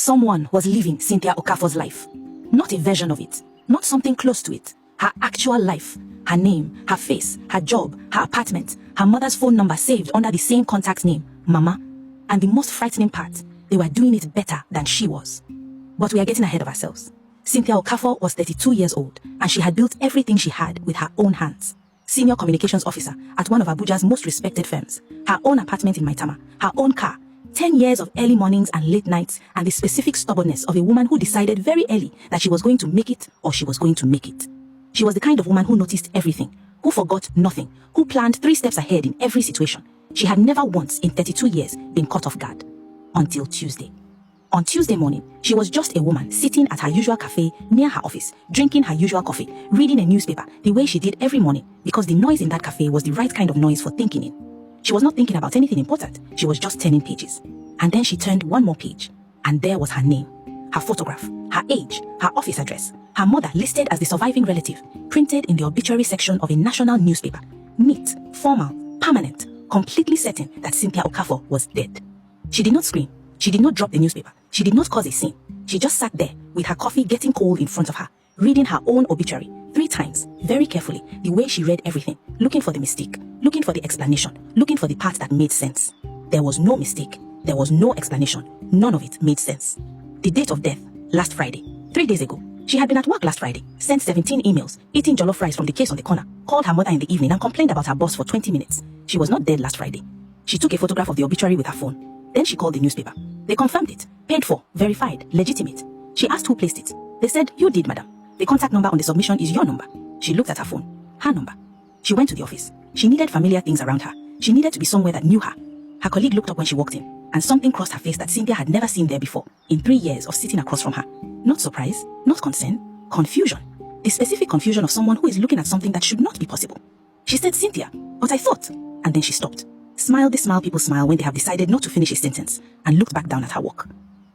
Someone was living Cynthia Okafor's life. Not a version of it, not something close to it. Her actual life, her name, her face, her job, her apartment, her mother's phone number saved under the same contact name, Mama. And the most frightening part, they were doing it better than she was. But we are getting ahead of ourselves. Cynthia Okafor was 32 years old, and she had built everything she had with her own hands. Senior communications officer at one of Abuja's most respected firms, her own apartment in Maitama, her own car, 10 years of early mornings and late nights, and the specific stubbornness of a woman who decided very early that she was going to make it or she was going to make it. She was the kind of woman who noticed everything, who forgot nothing, who planned 3 steps ahead in every situation. She had never once in 32 years been caught off guard. Until Tuesday. On Tuesday morning, she was just a woman sitting at her usual cafe near her office, drinking her usual coffee, reading a newspaper the way she did every morning, because the noise in that cafe was the right kind of noise for thinking in. She was not thinking about anything important, she was just turning pages. And then she turned one more page, and there was her name, her photograph, her age, her office address, her mother listed as the surviving relative, printed in the obituary section of a national newspaper. Neat, formal, permanent, completely certain that Cynthia Okafor was dead. She did not scream. She did not drop the newspaper. She did not cause a scene. She just sat there with her coffee getting cold in front of her, reading her own obituary 3 times, very carefully, the way she read everything, looking for the mistake, looking for the explanation, looking for the part that made sense. There was no mistake. There was no explanation. None of it made sense. The date of death, last Friday, 3 days ago. She had been at work last Friday, sent 17 emails, eating jollof rice from the case on the corner, called her mother in the evening and complained about her boss for 20 minutes. She was not dead last Friday. She took a photograph of the obituary with her phone. Then she called the newspaper. They confirmed it, paid for, verified, legitimate. She asked who placed it. They said, "You did, madam. The contact number on the submission is your number." She looked at her phone. Her number. She went to the office. She needed familiar things around her. She needed to be somewhere that knew her. Her colleague looked up when she walked in, and something crossed her face that Cynthia had never seen there before in 3 years of sitting across from her. Not surprise, not concern, confusion. The specific confusion of someone who is looking at something that should not be possible. She said, "Cynthia, but I thought," and then she stopped. Smiled the smile people smile when they have decided not to finish a sentence, and looked back down at her work.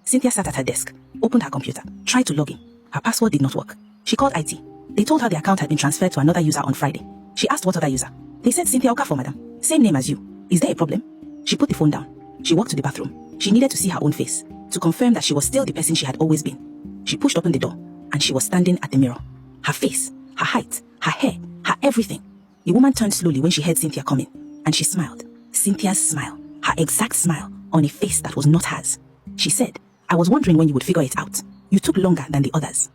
Cynthia sat at her desk, opened her computer, tried to log in. Her password did not work. She called IT. They told her the account had been transferred to another user on Friday. She asked what other user. They said, "Cynthia Okafor, madam. Same name as you. Is there a problem?" She put the phone down. She walked to the bathroom. She needed to see her own face, to confirm that she was still the person she had always been. She pushed open the door, and she was standing at the mirror. Her face, her height, her hair, her everything. The woman turned slowly when she heard Cynthia coming, and she smiled. Cynthia's smile, her exact smile, on a face that was not hers. She said, "I was wondering when you would figure it out. You took longer than the others."